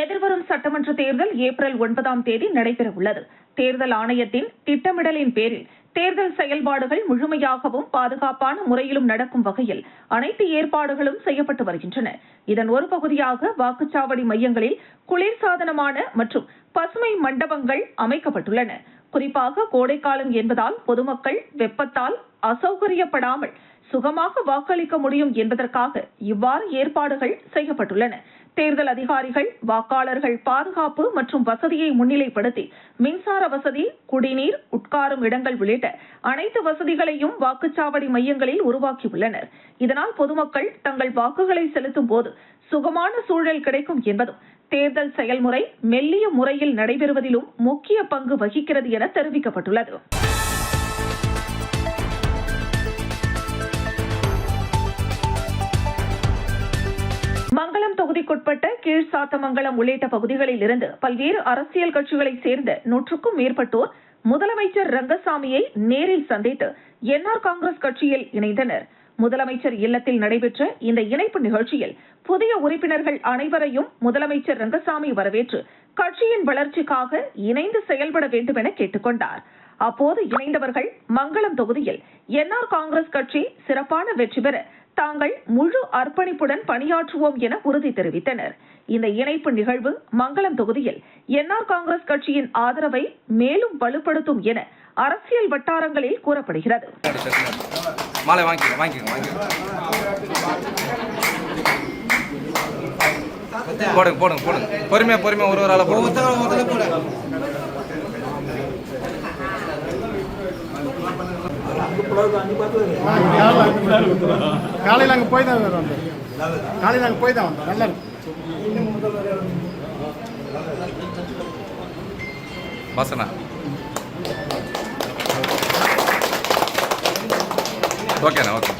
எதிர்வரும் சட்டமன்ற தேர்தல் ஏப்ரல் 9ஆம் தேதி நடைபெறவுள்ளது. தேர்தல் ஆணையத்தின் திட்டமிடலின் பேரில் தேர்தல் செயல்பாடுகள் முழுமையாகவும் பாதுகாப்பான முறையிலும் நடக்கும் வகையில் அனைத்து ஏற்பாடுகளும் செய்யப்பட்டு வருகின்றன. இதன் ஒரு பகுதியாக வாக்குச்சாவடி மையங்களில் குளிர்சாதனமான மற்றும் பசுமை மண்டபங்கள் அமைக்கப்பட்டுள்ளன. குறிப்பாக கோடைக்காலம் என்பதால் பொதுமக்கள் வெப்பத்தால் அசௌகரியப்படாமல் சுகமாக வாக்களிக்க முடியும் என்பதற்காக இவ்வாறு ஏற்பாடுகள் செய்யப்பட்டுள்ளன. தேர்தல் அதிகாரிகள் வாக்காளர்கள் பாதுகாப்பு மற்றும் வசதியை முன்னிலைப்படுத்தி மின்சார வசதி, குடிநீர், உட்காரும் இடங்கள் உள்ளிட்ட அனைத்து வசதிகளையும் வாக்குச்சாவடி மையங்களில் உருவாக்கியுள்ளனர். இதனால் பொதுமக்கள் தங்கள் வாக்குகளை செலுத்தும் போது சுகமான சூழல் கிடைக்கும் என்பதும் தேர்தல் செயல்முறை மெல்லிய முறையில் நடைபெறுவதிலும் முக்கிய பங்கு வகிக்கிறது என தெரிவிக்கப்பட்டுள்ளது. தொகுதிக்குட்பட்ட கீழ்சாத்தமங்கலம் உள்ளிட்ட பகுதிகளில் இருந்து பல்வேறு அரசியல் கட்சிகளைச் சேர்ந்த 100க்கும் மேற்பட்டோர் முதலமைச்சர் ரங்கசாமியை நேரில் சந்தித்து என்ஆர் காங்கிரஸ் கட்சியில் இணைந்தனர். முதலமைச்சர் இல்லத்தில் நடைபெற்ற இந்த இணைப்பு நிகழ்ச்சியில் புதிய உறுப்பினர்கள் அனைவரையும் முதலமைச்சர் ரங்கசாமி வரவேற்று கட்சியின் வளர்ச்சிக்காக இணைந்து செயல்பட வேண்டும் என கேட்டுக் கொண்டார். அப்போது இணைந்தவர்கள் மங்களம் தொகுதியில் என்ஆர் காங்கிரஸ் கட்சி சிறப்பான வெற்றி பெற தாங்கள் முழு அர்ப்பணிப்புடன் பணியாற்றுவோம் என உறுதி தெரிவித்தனர். இந்த இணைப்பு நிகழ்வு மங்களம் தொகுதியில் என்ஆர் காங்கிரஸ் கட்சியின் ஆதரவை மேலும் வலுப்படுத்தும் என அரசியல் வட்டாரங்களில் கூறப்படுகிறது. காலையில் அங்கே போய் தான் வந்தோம். காலையில் அங்கே போய் தான் வந்தோம். நல்லா இருக்கு. வாசனா ஓகேண்ணா ஓகே.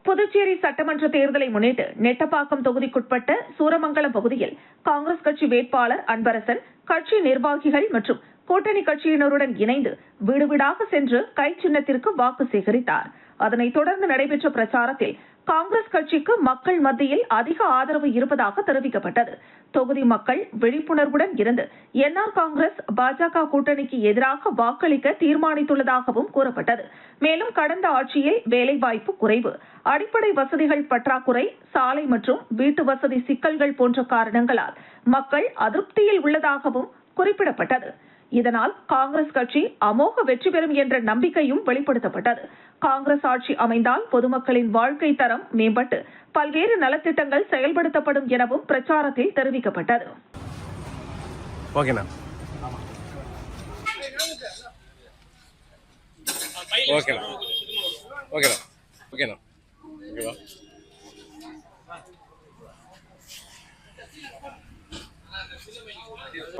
புதுச்சேரி சட்டமன்ற தேர்தலை முன்னிட்டு நெட்டப்பாக்கம் தொகுதிக்குட்பட்ட சூரமங்கலம் பகுதியில் காங்கிரஸ் கட்சி வேட்பாளர் அன்பரசன் கட்சி நிர்வாகிகள் மற்றும் கூட்டணி கட்சியினருடன் இணைந்து வீடு வீடாக சென்று கை சின்னத்திற்கு வாக்கு சேகரித்தார். அதனைத் தொடர்ந்து நடைபெற்ற பிரச்சாரத்தில் காங்கிரஸ் கட்சிக்கு மக்கள் மத்தியில் அதிக ஆதரவு இருப்பதாக தெரிவிக்கப்பட்டது. தொகுதி மக்கள் விழிப்புணர்வுடன் இருந்து என்ஆர் காங்கிரஸ் பாஜக கூட்டணிக்கு எதிராக வாக்களிக்க தீர்மானித்துள்ளதாகவும் கூறப்பட்டது. மேலும் கடந்த ஆட்சியில் வேலைவாய்ப்பு குறைவு, அடிப்படை வசதிகள் பற்றாக்குறை, சாலை மற்றும் வீட்டு வசதி சிக்கல்கள் போன்ற காரணங்களால் மக்கள் அதிருப்தியில் உள்ளதாகவும் குறிப்பிடப்பட்டது. இதனால் காங்கிரஸ் கட்சி அமோக வெற்றி பெறும் என்ற நம்பிக்கையும் வெளிப்படுத்தப்பட்டது. காங்கிரஸ் ஆட்சி அமைந்தால் பொதுமக்களின் வாழ்க்கை தரம் மேம்பட்டு பல்வேறு நலத்திட்டங்கள் செயல்படுத்தப்படும் எனவும் பிரச்சாரத்தில் தெரிவிக்கப்பட்டது.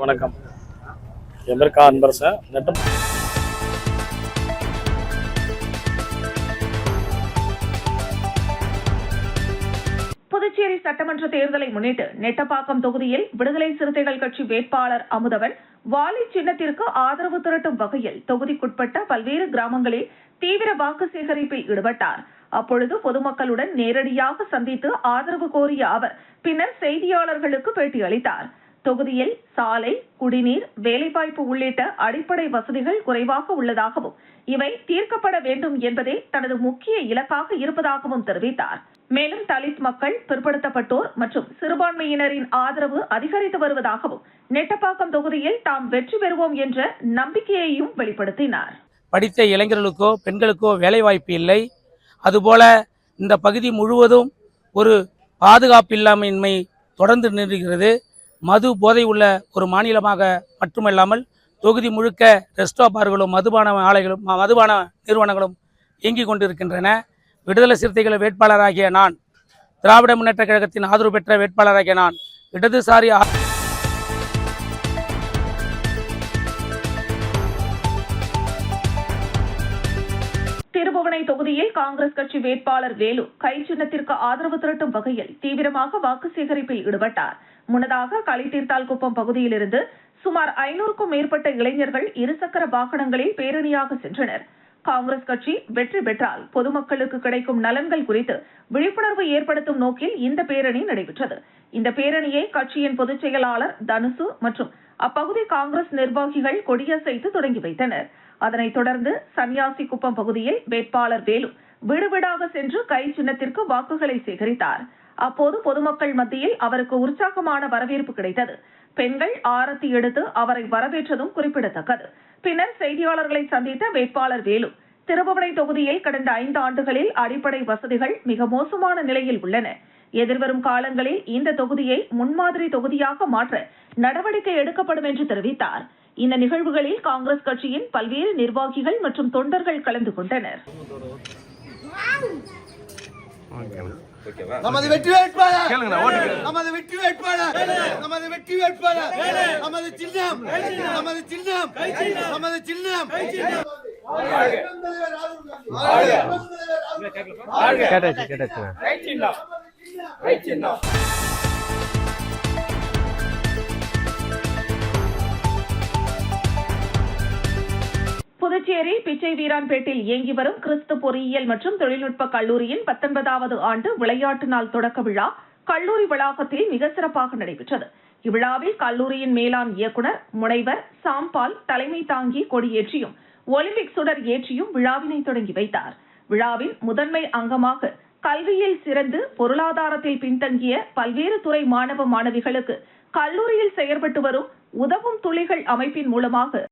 வணக்கம். என் பேர் அன்பரசன். புதுச்சேரி சட்டமன்ற தேர்தலை முன்னிட்டு நெட்டப்பாக்கம் தொகுதியில் விடுதலை சிறுத்தைகள் கட்சி வேட்பாளர் அமுதவன் வாலி சின்னத்திற்கு ஆதரவு திரட்டும் வகையில் தொகுதிக்குட்பட்ட பல்வேறு கிராமங்களில் தீவிர வாக்கு சேகரிப்பில் ஈடுபட்டார். அப்பொழுது பொதுமக்களுடன் நேரடியாக சந்தித்து ஆதரவு கோரிய அவர் பின்னர் செய்தியாளர்களுக்கு பேட்டியளித்தார். தொகுதியில் சாலை, குடிநீர், வேலைவாய்ப்பு உள்ளிட்ட அடிப்படை வசதிகள் குறைவாக உள்ளதாகவும் இவை தீர்க்கப்பட வேண்டும் என்பதே தனது முக்கிய இலக்காக இருப்பதாகவும் தெரிவித்தார். மேலும் தலித் மக்கள், பிற்படுத்தப்பட்டோர் மற்றும் சிறுபான்மையினரின் ஆதரவு அதிகரித்து வருவதாகவும் நெட்டப்பாக்கம் தொகுதியில் தாம் வெற்றி பெறுவோம் என்ற நம்பிக்கையையும் வெளிப்படுத்தினார். படித்த இளைஞர்களுக்கோ பெண்களுக்கோ வேலைவாய்ப்பு இல்லை. அதுபோல இந்த பகுதி முழுவதும் ஒரு பாதுகாப்பில்லாமையின்மை தொடர்ந்து நிறுகிறது. மது போதை உள்ள ஒரு மாநிலமாக மட்டுமல்லாமல் தொகுதி முழுக்க ரெஸ்டோ பார்களும் மதுபான ஆலைகளும் மதுபான நிறுவனங்களும் இயங்கிக் கொண்டிருக்கின்றன. விடுதலை சிறுத்தைகள் வேட்பாளராகிய நான், திராவிட முன்னேற்ற கழகத்தின் ஆதரவு பெற்ற வேட்பாளராகிய நான் இடதுசாரி திருபுவனை தொகுதியில் காங்கிரஸ் கட்சி வேட்பாளர் வேலு கை சின்னத்திற்கு ஆதரவு திரட்டும் வகையில் தீவிரமாக வாக்கு சேகரிப்பில் ஈடுபட்டார். முன்னதாக களித்தீர்த்தால்குப்பம் பகுதியிலிருந்து சுமார் 500க்கும் மேற்பட்ட இளைஞர்கள் இருசக்கர வாகனங்களில் பேரணியாக சென்றனர். காங்கிரஸ் கட்சி வெற்றி பெற்றால் பொதுமக்களுக்கு கிடைக்கும் நலன்கள் குறித்து விழிப்புணர்வு ஏற்படுத்தும் நோக்கில் இந்த பேரணி நடைபெற்றது. இந்த பேரணியை கட்சியின் பொதுச் செயலாளர் தனுசு மற்றும் அப்பகுதி காங்கிரஸ் நிர்வாகிகள் கொடியசைத்து தொடங்கி வைத்தனர். அதனைத் தொடர்ந்து சன்னியாசிக்குப்பம் பகுதியில் வேட்பாளர் வேலு வீடு வீடாக சென்று கை சின்னத்திற்கு வாக்குகளை சேகரித்தார். அப்போது பொதுமக்கள் மத்தியில் அவருக்கு உற்சாகமான வரவேற்பு கிடைத்தது. பெண்கள் ஆரத்தி எடுத்து அவரை வரவேற்றதும் குறிப்பிடத்தக்கது. பின்னர் செய்தியாளர்களை சந்தித்த வேட்பாளர் வேலு, திருபுவனை தொகுதியில் கடந்த 5 ஆண்டுகளில் அடிப்படை வசதிகள் மிக மோசமான நிலையில் உள்ளன. எதிர்வரும் காலங்களில் இந்த தொகுதியை முன்மாதிரி தொகுதியாக மாற்ற நடவடிக்கை எடுக்கப்படும் என்று தெரிவித்தார். இந்த நிகழ்வுகளில் காங்கிரஸ் கட்சியின் பல்வேறு நிர்வாகிகள் மற்றும் தொண்டர்கள் கலந்து கொண்டனர். நமது வெற்றி வேட்பாளர் நமது வெற்றி வேட்பாளர் நமது வெற்றி வேட்பாளர் நமது சின்னம் நமது சின்னம் நமது சின்னம் புதுச்சேரி பிச்சை வீரான்பேட்டில் இயங்கி வரும் கிறிஸ்து பொறியியல் மற்றும் தொழில்நுட்ப கல்லூரியின் 19வது ஆண்டு விளையாட்டு நாள் தொடக்க விழா கல்லூரி வளாகத்தில் மிக சிறப்பாக நடைபெற்றது. இவ்விழாவில் கல்லூரியின் மேலாண் இயக்குநர் முனைவர் சாம்பால் தலைமை தாங்கி கொடியேற்றியும் ஒலிம்பிக் சுடர் ஏற்றியும் விழாவினை தொடங்கி வைத்தார். விழாவின் முதன்மை அங்கமாக கல்வியில் சிறந்து பொருளாதாரத்தில் பின்தங்கிய பல்வேறு துறை மாணவ மாணவிகளுக்கு கல்லூரியில் செயல்பட்டு வரும் உதவும் துளிகள் அமைப்பின் மூலமாக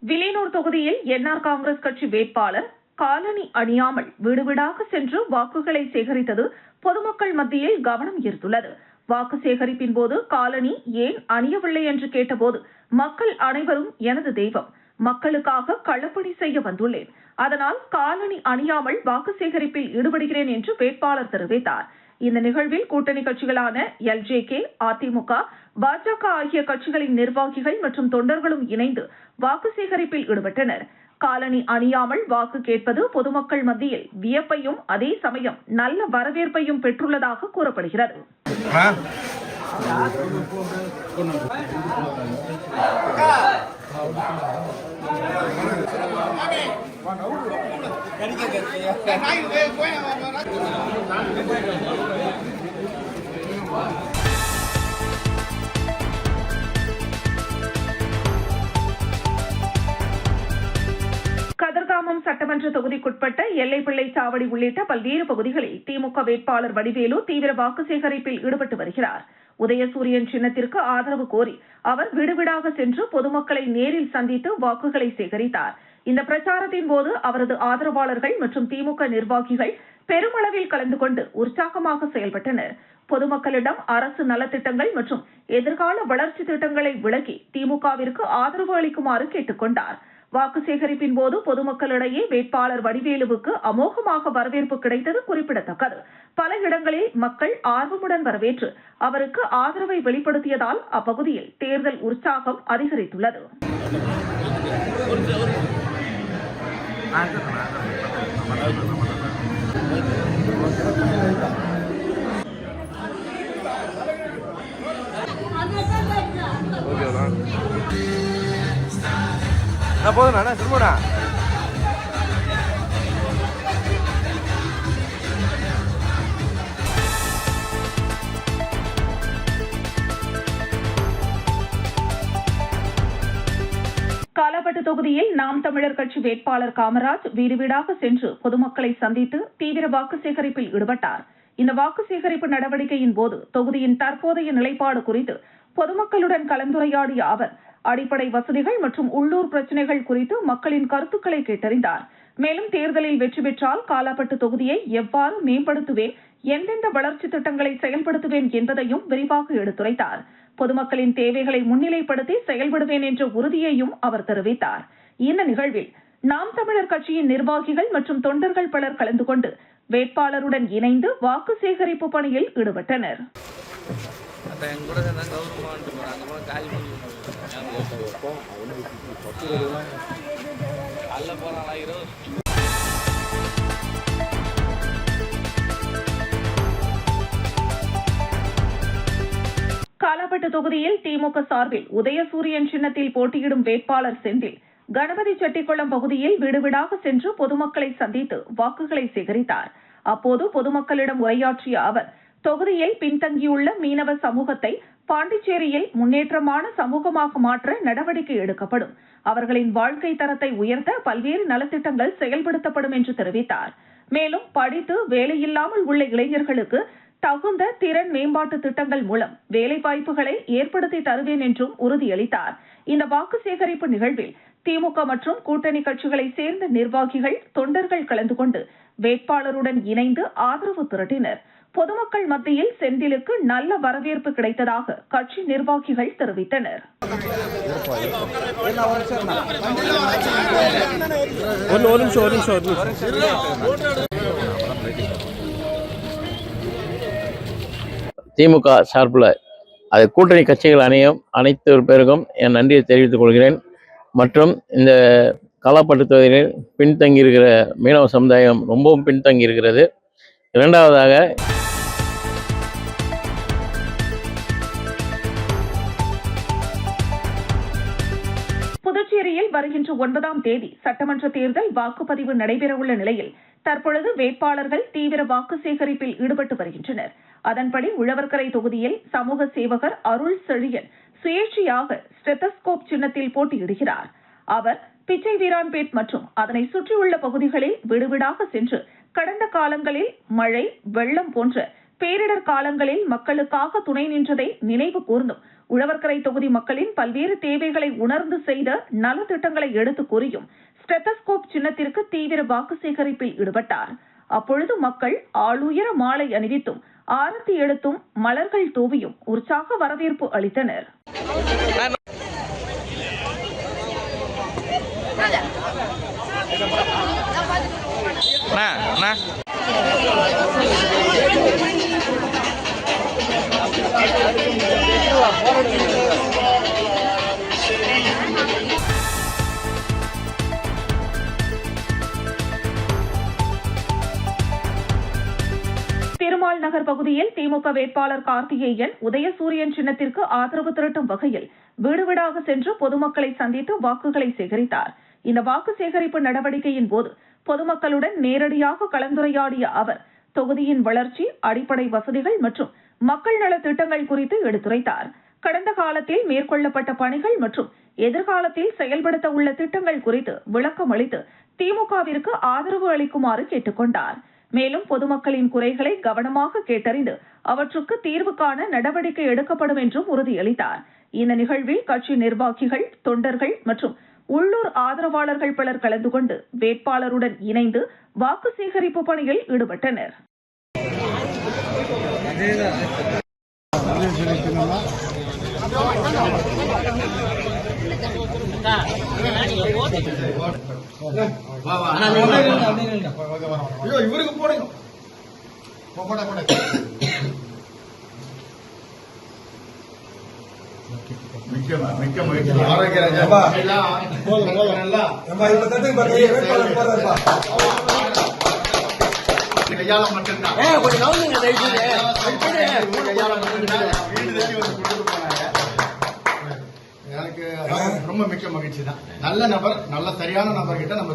வில்லியனூர் தொகுதியில் என்ஆர் காங்கிரஸ் கட்சி வேட்பாளர் காலணி அணியாமல் வீடு வீடாக சென்று வாக்குகளை சேகரித்தது பொதுமக்கள் மத்தியில் கவனம் ஈர்த்துள்ளது. வாக்கு சேகரிப்பின் போது காலணி ஏன் அணியவில்லை என்று கேட்டபோது மக்கள் அனைவரும் எனது தெய்வம், மக்களுக்காக களப்பணி செய்ய வந்துள்ளேன், அதனால் காலணி அணியாமல் வாக்கு சேகரிப்பில் ஈடுபடுகிறேன் என்று வேட்பாளர் தெரிவித்தார். இந்த நிகழ்வில் கூட்டணி கட்சிகளான எல்ஜேகே, அதிமுக, பாஜக ஆகிய கட்சிகளின் நிர்வாகிகள் மற்றும் தொண்டர்களும் இணைந்து வாக்கு சேகரிப்பில் ஈடுபட்டனர். காலணி அணியாமல் வாக்கு கேட்பது பொதுமக்கள் மத்தியில் வியப்பையும் அதே சமயம் நல்ல வரவேற்பையும் பெற்றுள்ளதாக கூறப்படுகிறது. கதிர்காமம் சட்டமன்ற தொகுதிக்குட்பட்ட எல்லைப்பிள்ளை சாவடி உள்ளிட்ட பல்வேறு பகுதிகளில் திமுக வேட்பாளர் வடிவேலு தீவிர வாக்கு சேகரிப்பில் ஈடுபட்டு வருகிறார். உதயசூரியன் சின்னத்திற்கு ஆதரவு கோரி அவர் வீடு வீடாக சென்று பொதுமக்களை நேரில் சந்தித்து வாக்குகளை சேகரித்தார். இந்த பிரச்சாரத்தின் போது அவரது ஆதரவாளர்கள் மற்றும் திமுக நிர்வாகிகள் பெருமளவில் கலந்து கொண்டு உற்சாகமாக செயல்பட்டனர். பொதுமக்களிடம் அரசு நலத்திட்டங்கள் மற்றும் எதிர்கால வளர்ச்சி திட்டங்களை விளக்கி திமுகவிற்கு ஆதரவு அளிக்குமாறு கேட்டுக் கொண்டார். வாக்கு சேகரிப்பின் போது பொதுமக்களிடையே வேட்பாளர் வடிவேலுவுக்கு அமோகமாக வரவேற்பு கிடைத்தது குறிப்பிடத்தக்கது. பல இடங்களில் மக்கள் ஆர்வமுடன் வரவேற்று அவருக்கு ஆதரவை வெளிப்படுத்தியதால் அப்பகுதியில் தேர்தல் உற்சாகம் அதிகரித்துள்ளது. போதுண்ணா திரும்பண்ணா காலாப்பட்டு தொகுதியில் நாம் தமிழர் கட்சி வேட்பாளர் காமராஜ் வீடு வீடாக சென்று பொதுமக்களை சந்தித்து தீவிர வாக்கு சேகரிப்பில் ஈடுபட்டார். இந்த வாக்கு சேகரிப்பு நடவடிக்கையின் போது தொகுதியின் தற்போதைய நிலைப்பாடு குறித்து பொதுமக்களுடன் கலந்துரையாடிய அவர் அடிப்படை வசதிகள் மற்றும் உள்ளூர் பிரச்சினைகள் குறித்து மக்களின் கருத்துக்களை கேட்டறிந்தார். மேலும் தேர்தலில் வெற்றி பெற்றால் காலாப்பட்டு தொகுதியை எவ்வாறு மேம்படுத்துவேன், எந்தெந்த வளர்ச்சி திட்டங்களை செயல்படுத்துவேன் என்பதையும் விரிவாக எடுத்துரைத்தார். பொதுமக்களின் தேவைகளை முன்னிலைப்படுத்தி செயல்படுவேன் என்ற உறுதியையும் அவர் தெரிவித்தார். இந்த நிகழ்வில் நாம் தமிழர் கட்சியின் நிர்வாகிகள் மற்றும் தொண்டர்கள் பலர் கலந்து கொண்டு வேட்பாளருடன் இணைந்து வாக்கு சேகரிப்பு பணியில் ஈடுபட்டனர். காலாப்பட்டு தொகுதியில் திமுக சார்பில் உதயசூரியன் சின்னத்தில் போட்டியிடும் வேட்பாளர் செந்தில் கணபதி செட்டிக்குளம் பகுதியில் வீடு வீடாக சென்று பொதுமக்களை சந்தித்து வாக்குகளை சேகரித்தார். அப்போது பொதுமக்களிடம் உரையாற்றிய அவர், தொகுதியில் பின்தங்கியுள்ள மீனவ சமூகத்தை பாண்டிச்சேரியில் முன்னேற்றமான சமூகமாக மாற்ற நடவடிக்கை எடுக்கப்படும். அவர்களின் வாழ்க்கை தரத்தை உயர்த்த பல்வேறு நலத்திட்டங்கள் செயல்படுத்தப்படும் என்று தெரிவித்தார். மேலும் படித்து வேலையில்லாமல் உள்ள இளைஞர்களுக்கு தகுந்த திறன் மேம்பாட்டு திட்டங்கள் மூலம் வேலைவாய்ப்புகளை ஏற்படுத்தி தருவேன் என்றும் உறுதியளித்தார். இந்த வாக்கு சேகரிப்பு நிகழ்வில் திமுக மற்றும் கூட்டணி கட்சிகளை சேர்ந்த நிர்வாகிகள், தொண்டர்கள் கலந்து கொண்டு வேட்பாளருடன் இணைந்து ஆதரவு திரட்டினர். பொதுமக்கள் மத்தியில் செந்திலுக்கு நல்ல வரவேற்பு கிடைத்ததாக கட்சி நிர்வாகிகள் தெரிவித்தனர். திமுக சார்பில் அது கூட்டணி கட்சிகள் அனைத்து பேருக்கும் என் நன்றியை தெரிவித்துக் கொள்கிறேன். மற்றும் இந்த காலாப்பட்டு தொகுதியில் பின்தங்கியிருக்கிற மீனவ சமுதாயம் ரொம்பவும் பின்தங்கி இருக்கிறது. இரண்டாவதாக புதுச்சேரியில் வருகின்ற 9ஆம் தேதி சட்டமன்ற தேர்தல் வாக்குப்பதிவு நடைபெறவுள்ள நிலையில் தற்பொழுது வேட்பாளர்கள் தீவிர வாக்கு சேகரிப்பில் ஈடுபட்டு வருகின்றனர். அதன்படி உழவர்கரை தொகுதியில் சமூக சேவகர் அருள் செழியன் சுயேட்சையாக ஸ்டெத்தஸ்கோப் சின்னத்தில் போட்டியிடுகிறார். அவர் பிச்சை வீரான்பேட் மற்றும் அதனை சுற்றியுள்ள பகுதிகளில் வீடுவீடாக சென்று கடந்த காலங்களில் மழை, வெள்ளம் போன்ற பேரிடர் காலங்களில் மக்களுக்காக துணை நின்றதை நினைவு கூர்ந்தும் உழவர்கரை தொகுதி மக்களின் பல்வேறு தேவைகளை உணர்ந்து செய்த நலத்திட்டங்களை எடுத்து கூறியும் ஸ்டெத்தஸ்கோப் சின்னத்திற்கு தீவிர வாக்கு சேகரிப்பில் ஈடுபட்டார். அப்பொழுது மக்கள் ஆளுயர மாலை அணிவித்தும் ஆரத்தி எடுத்தும் மலர்கள் தூவியும் உற்சாக வரவேற்பு அளித்தனர். திருமால் நகர் பகுதியில் திமுக வேட்பாளர் கார்த்திகேயன் உதயசூரியன் சின்னத்திற்கு ஆதரவு திரட்டும் வகையில் வீடு வீடாக சென்று பொதுமக்களை சந்தித்து வாக்குகளை சேகரித்தார். இந்த வாக்கு சேகரிப்பு நடவடிக்கையின் போது பொதுமக்களுடன் நேரடியாக கலந்துரையாடிய அவர் தொகுதியின் வளர்ச்சி, அடிப்படை வசதிகள் மற்றும் மக்கள் நல திட்டங்கள் குறித்து எடுத்துரைத்தார். கடந்த காலத்தில் மேற்கொள்ளப்பட்ட பணிகள் மற்றும் எதிர்காலத்தில் செயல்படுத்த உள்ள திட்டங்கள் குறித்து விளக்கம் அளித்து திமுகவிற்கு ஆதரவு அளிக்குமாறு கேட்டுக் கொண்டார். மேலும் பொதுமக்களின் குறைகளை கவனமாக கேட்டறிந்து அவற்றுக்கு தீர்வு காண நடவடிக்கை எடுக்கப்படும் என்றும் உறுதியளித்தார். இந்த நிகழ்வில் கட்சி நிர்வாகிகள், தொண்டர்கள் மற்றும் உள்ளூர் ஆதரவாளர்கள் பலர் கலந்து கொண்டு வேட்பாளருடன் இணைந்து வாக்கு சேகரிப்பு பணியில் ஈடுபட்டனர். இவருக்கு போடுங்க. மிக்க மகிழ்ச்சி. ஆரோக்கிய கையாள மட்டும்தான் எனக்கு ரொம்ப மிக்க மகிழ்ச்சி தான். நல்ல நபர், நல்ல சரியான நபர்கிட்ட நம்ம